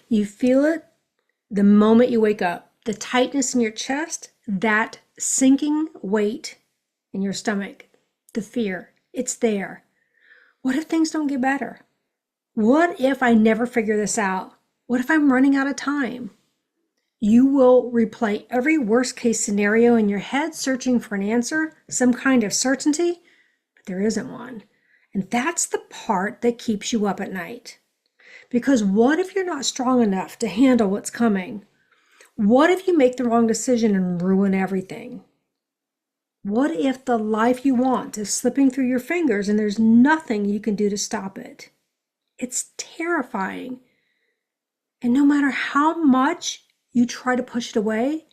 You feel it the moment you wake up. The tightness in your chest, that sinking weight in your stomach, the fear, it's there. What if things don't get better? What if I never figure this out? What if I'm running out of time? You will replay every worst case scenario in your head, searching for an answer, some kind of certainty, but there isn't one. And that's the part that keeps you up at night. Because what if you're not strong enough to handle what's coming? What if you make the wrong decision and ruin everything? What if the life you want is slipping through your fingers and there's nothing you can do to stop it? It's terrifying. And no matter how much you try to push it away,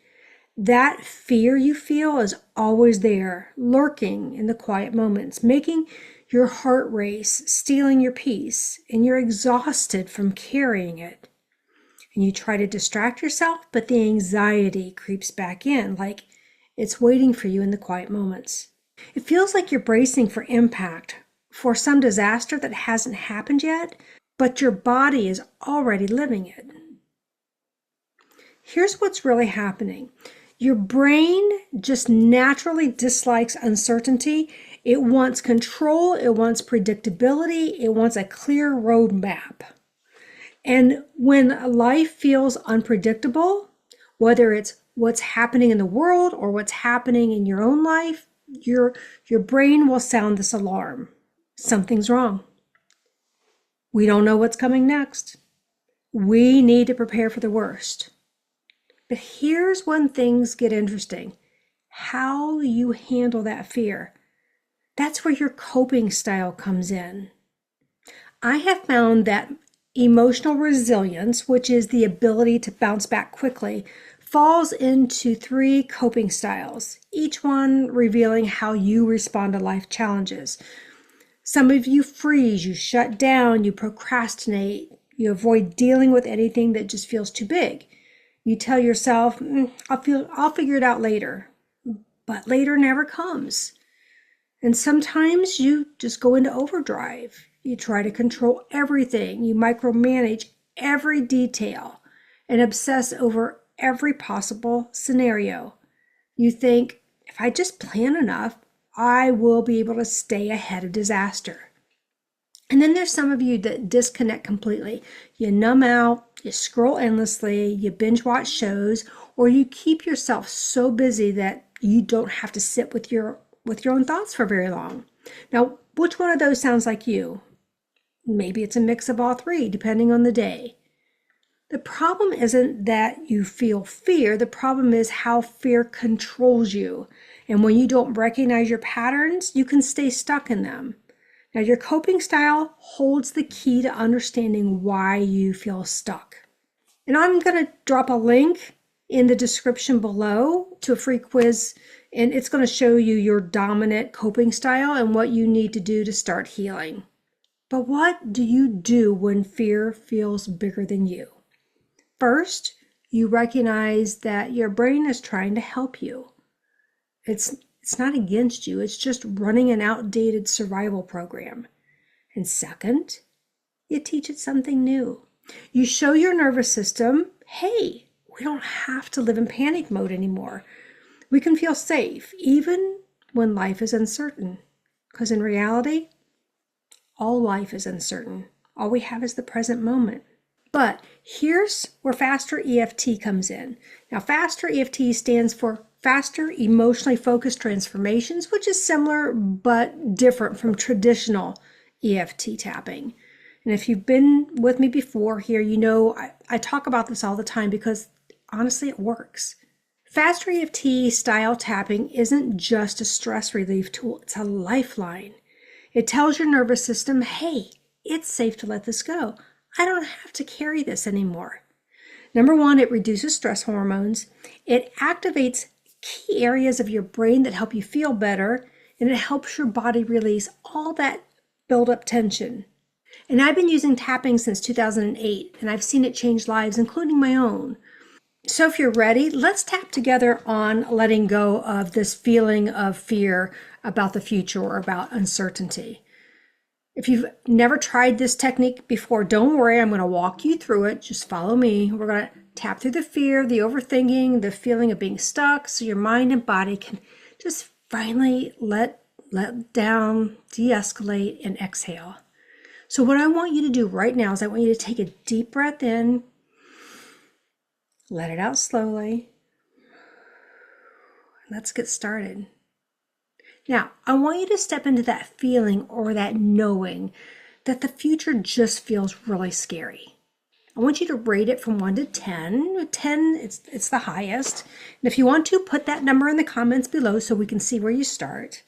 that fear you feel is always there, lurking in the quiet moments, making your heart race, stealing your peace, and you're exhausted from carrying it. And you try to distract yourself, but the anxiety creeps back in, like it's waiting for you in the quiet moments. It feels like you're bracing for impact, for some disaster that hasn't happened yet, but your body is already living it. Here's what's really happening. Your brain just naturally dislikes uncertainty. It wants control, it wants predictability, it wants a clear roadmap. And when life feels unpredictable, whether it's what's happening in the world or what's happening in your own life, your brain will sound this alarm. Something's wrong. We don't know what's coming next. We need to prepare for the worst. But here's when things get interesting. How you handle that fear. That's where your coping style comes in. I have found that emotional resilience, which is the ability to bounce back quickly, falls into 3 coping styles, each one revealing how you respond to life challenges. Some of you freeze, you shut down, you procrastinate, you avoid dealing with anything that just feels too big. You tell yourself, I'll figure it out later, but later never comes. And sometimes you just go into overdrive. You try to control everything. You micromanage every detail and obsess over every possible scenario. You think, if I just plan enough, I will be able to stay ahead of disaster. And then there's some of you that disconnect completely. You numb out, you scroll endlessly, you binge watch shows, or you keep yourself so busy that you don't have to sit with your own thoughts for very long. Now, which one of those sounds like you? Maybe it's a mix of all 3, depending on the day. The problem isn't that you feel fear. The problem is how fear controls you. And when you don't recognize your patterns, you can stay stuck in them. Now, your coping style holds the key to understanding why you feel stuck. And I'm going to drop a link in the description below to a free quiz, and it's going to show you your dominant coping style and what you need to do to start healing. But what do you do when fear feels bigger than you? First, you recognize that your brain is trying to help you. It's not against you. It's just running an outdated survival program. And second, you teach it something new. You show your nervous system, hey, we don't have to live in panic mode anymore. We can feel safe even when life is uncertain. Because in reality, all life is uncertain. All we have is the present moment. But here's where Faster EFT comes in. Now, Faster EFT stands for Faster Emotionally Focused Transformations, which is similar but different from traditional EFT tapping. And if you've been with me before here, you know I talk about this all the time because honestly, it works. Faster EFT style tapping isn't just a stress relief tool, it's a lifeline. It tells your nervous system, hey, it's safe to let this go. I don't have to carry this anymore. Number 1, it reduces stress hormones. It activates key areas of your brain that help you feel better, and it helps your body release all that build-up tension. And I've been using tapping since 2008, and I've seen it change lives, including my own. So if you're ready, let's tap together on letting go of this feeling of fear about the future or about uncertainty. If you've never tried this technique before, don't worry. I'm going to walk you through it. Just follow me. We're going to tap through the fear, the overthinking, the feeling of being stuck, so your mind and body can just finally let down, de-escalate, and exhale. So what I want you to do right now is I want you to take a deep breath in, let it out slowly. Let's get started. Now, I want you to step into that feeling or that knowing that the future just feels really scary. I want you to rate it from 1 to 10. 10, it's the highest. And if you want to, put that number in the comments below so we can see where you start.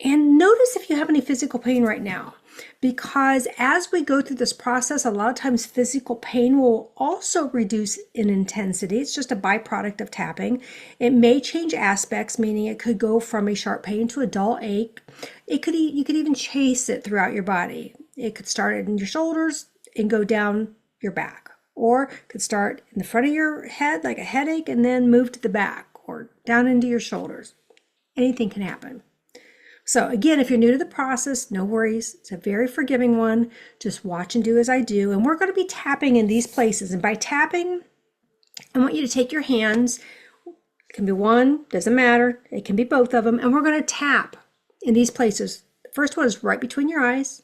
And notice if you have any physical pain right now, because as we go through this process, a lot of times physical pain will also reduce in intensity. It's just a byproduct of tapping. It may change aspects, meaning it could go from a sharp pain to a dull ache. You could even chase it throughout your body. It could start in your shoulders and go down your back, or it could start in the front of your head like a headache and then move to the back or down into your shoulders. Anything can happen. So again, if you're new to the process, no worries. It's a very forgiving one. Just watch and do as I do. And we're going to be tapping in these places. And by tapping, I want you to take your hands. It can be one, doesn't matter. It can be both of them. And we're going to tap in these places. The first one is right between your eyes,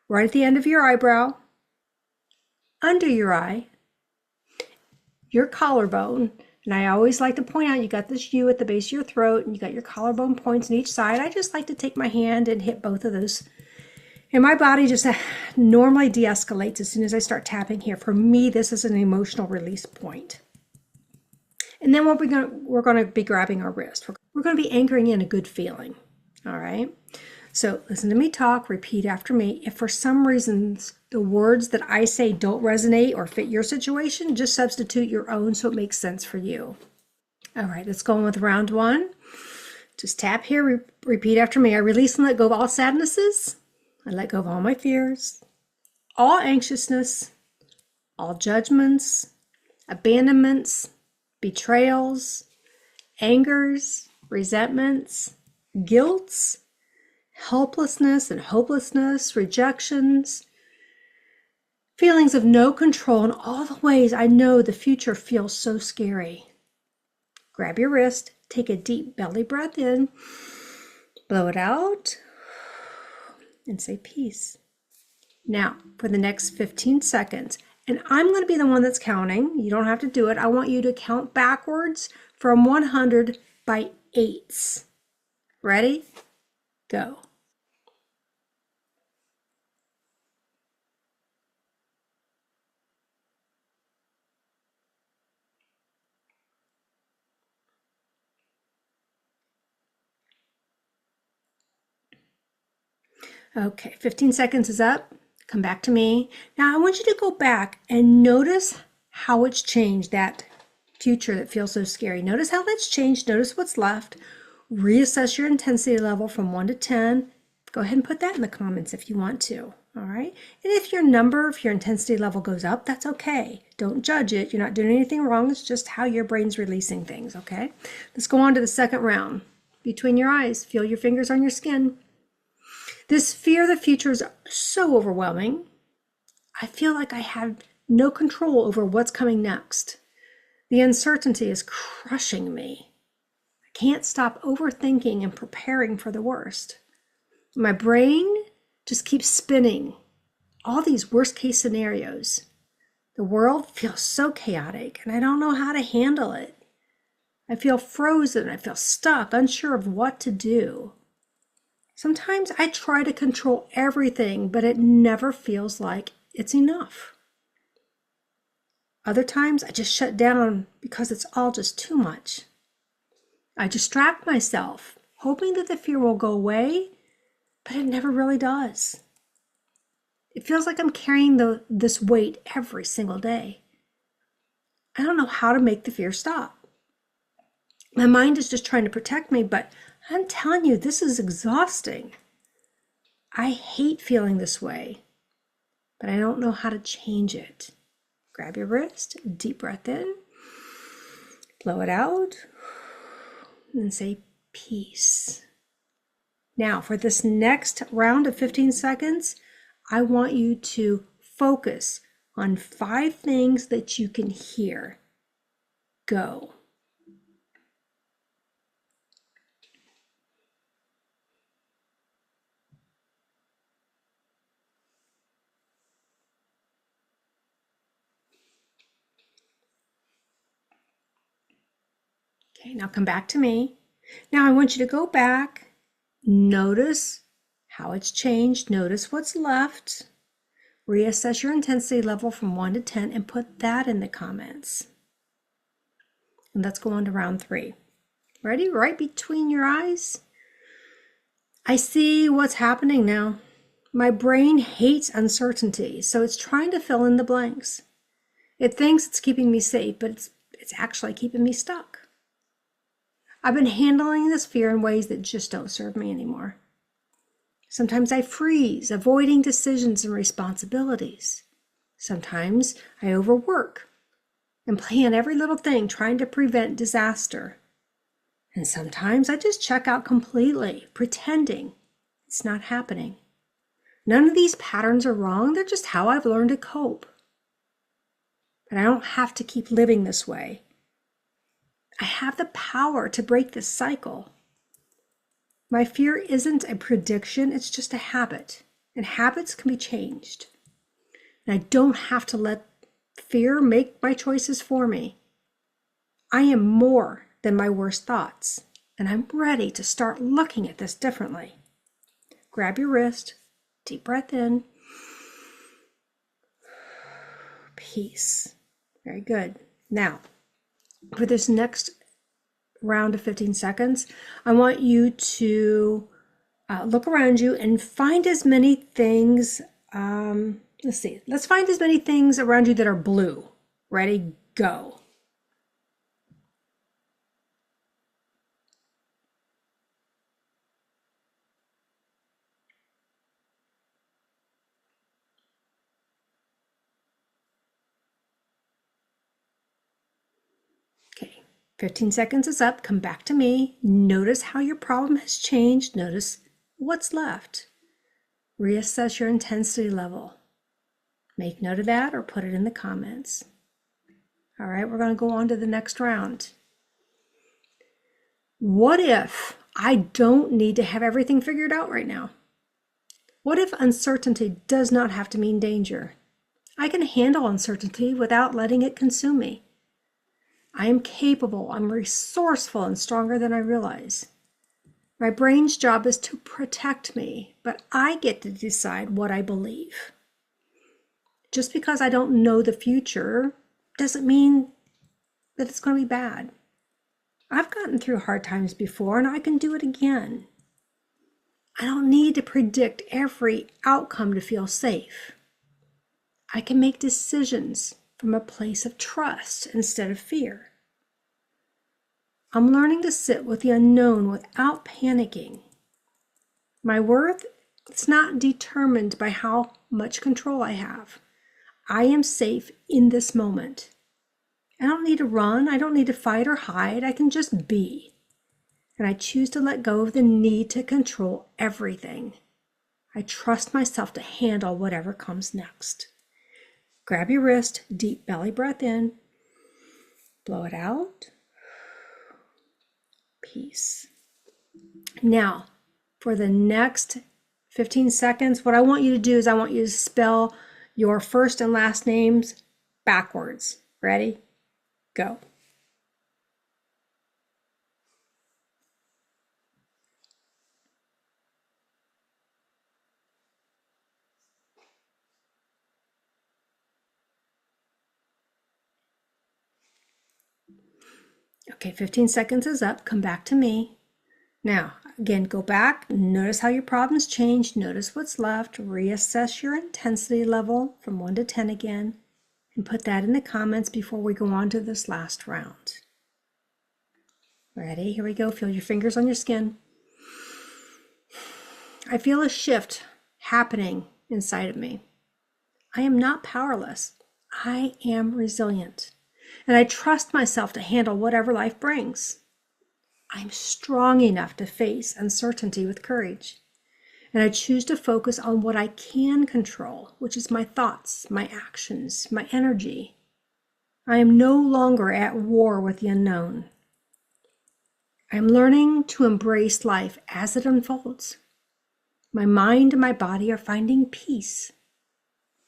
right at the end of your eyebrow, under your eye, your collarbone. And I always like to point out, you got this U at the base of your throat, and you got your collarbone points on each side. I just like to take my hand and hit both of those. And my body just normally de-escalates as soon as I start tapping here. For me, this is an emotional release point. And then we're going to be grabbing our wrist. We're going to be anchoring in a good feeling. All right. So listen to me talk, repeat after me. If for some reason the words that I say don't resonate or fit your situation, just substitute your own so it makes sense for you. All right, let's go on with round one. Just tap here, repeat after me. I release and let go of all sadnesses. I let go of all my fears, all anxiousness, all judgments, abandonments, betrayals, angers, resentments, guilts, helplessness and hopelessness, rejections, feelings of no control, and all the ways I know the future feels so scary. Grab your wrist, take a deep belly breath in, blow it out, and say peace. Now, for the next 15 seconds, and I'm going to be the one that's counting. You don't have to do it. I want you to count backwards from 100 by 8s. Ready? Go. Okay, 15 seconds is up. Come back to me. Now I want you to go back and notice how it's changed, that future that feels so scary. Notice how that's changed. Notice what's left. Reassess your intensity level from 1 to 10. Go ahead and put that in the comments if you want to. All right. And if your intensity level goes up, that's okay. Don't judge it. You're not doing anything wrong. It's just how your brain's releasing things. Okay. Let's go on to the second round. Between your eyes, feel your fingers on your skin. This fear of the future is so overwhelming. I feel like I have no control over what's coming next. The uncertainty is crushing me. I can't stop overthinking and preparing for the worst. My brain just keeps spinning all these worst case scenarios. The world feels so chaotic and I don't know how to handle it. I feel frozen. I feel stuck, unsure of what to do. Sometimes I try to control everything, but it never feels like it's enough. Other times I just shut down because it's all just too much. I distract myself, hoping that the fear will go away, but it never really does. It feels like I'm carrying this weight every single day. I don't know how to make the fear stop. My mind is just trying to protect me, but I'm telling you, this is exhausting. I hate feeling this way, but I don't know how to change it. Grab your wrist, deep breath in, blow it out, and say peace. Now, for this next round of 15 seconds, I want you to focus on 5 things that you can hear. Go. Okay, now come back to me. Now I want you to go back, notice how it's changed, notice what's left, reassess your intensity level from 1 to 10 and put that in the comments. And let's go on to round 3. Ready? Right between your eyes. I see what's happening now. My brain hates uncertainty, so it's trying to fill in the blanks. It thinks it's keeping me safe, but it's actually keeping me stuck. I've been handling this fear in ways that just don't serve me anymore. Sometimes I freeze, avoiding decisions and responsibilities. Sometimes I overwork and plan every little thing trying to prevent disaster. And sometimes I just check out completely, pretending it's not happening. None of these patterns are wrong, they're just how I've learned to cope. But I don't have to keep living this way. I have the power to break this cycle. My fear isn't a prediction, it's just a habit. And habits can be changed. And I don't have to let fear make my choices for me. I am more than my worst thoughts. And I'm ready to start looking at this differently. Grab your wrist, deep breath in. Peace. Very good. Now, for this next round of 15 seconds, I want you to look around you and find as many things. Let's find as many things around you that are blue. Ready? Go. Okay. 15 seconds is up. Come back to me. Notice how your problem has changed. Notice what's left. Reassess your intensity level. Make note of that or put it in the comments. All right, we're going to go on to the next round. What if I don't need to have everything figured out right now? What if uncertainty does not have to mean danger? I can handle uncertainty without letting it consume me. I am capable, I'm resourceful and stronger than I realize. My brain's job is to protect me, but I get to decide what I believe. Just because I don't know the future doesn't mean that it's going to be bad. I've gotten through hard times before and I can do it again. I don't need to predict every outcome to feel safe. I can make decisions from a place of trust instead of fear. I'm learning to sit with the unknown without panicking. My worth is not determined by how much control I have. I am safe in this moment. I don't need to run. I don't need to fight or hide. I can just be. And I choose to let go of the need to control everything. I trust myself to handle whatever comes next. Grab your wrist, deep belly breath in, blow it out. Peace. Now, for the next 15 seconds, what I want you to do is I want you to spell your first and last names backwards. Ready? Go. Okay, 15 seconds is up. Come back to me. Now, again, go back. Notice how your problems changed. Notice what's left. Reassess your intensity level from 1 to 10 again. And put that in the comments before we go on to this last round. Ready? Here we go. Feel your fingers on your skin. I feel a shift happening inside of me. I am not powerless. I am resilient. And I trust myself to handle whatever life brings. I'm strong enough to face uncertainty with courage. And I choose to focus on what I can control, which is my thoughts, my actions, my energy. I am no longer at war with the unknown. I am learning to embrace life as it unfolds. My mind and my body are finding peace.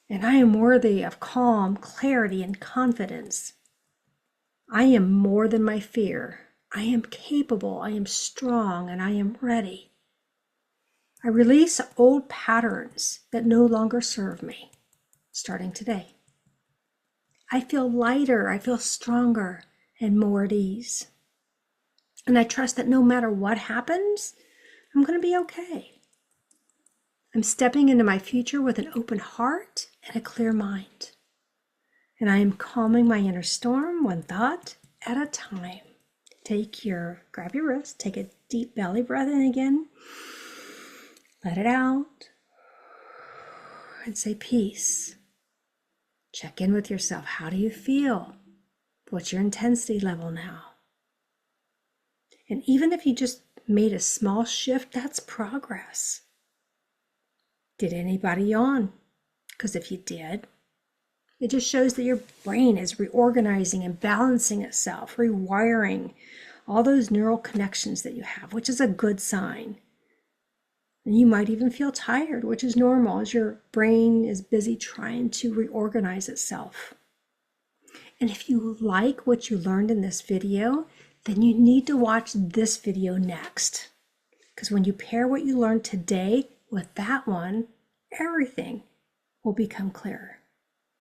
And I am worthy of calm, clarity, and confidence. I am more than my fear. I am capable, I am strong, and I am ready. I release old patterns that no longer serve me, starting today. I feel lighter, I feel stronger, and more at ease. And I trust that no matter what happens, I'm going to be okay. I'm stepping into my future with an open heart and a clear mind. And I am calming my inner storm one thought at a time. Grab your wrist, take a deep belly breath in again. Let it out. And say peace. Check in with yourself. How do you feel? What's your intensity level now? And even if you just made a small shift, that's progress. Did anybody yawn? Because if you did, it just shows that your brain is reorganizing and balancing itself, rewiring all those neural connections that you have, which is a good sign. And you might even feel tired, which is normal as your brain is busy trying to reorganize itself. And if you like what you learned in this video, then you need to watch this video next. Because when you pair what you learned today with that one, everything will become clearer.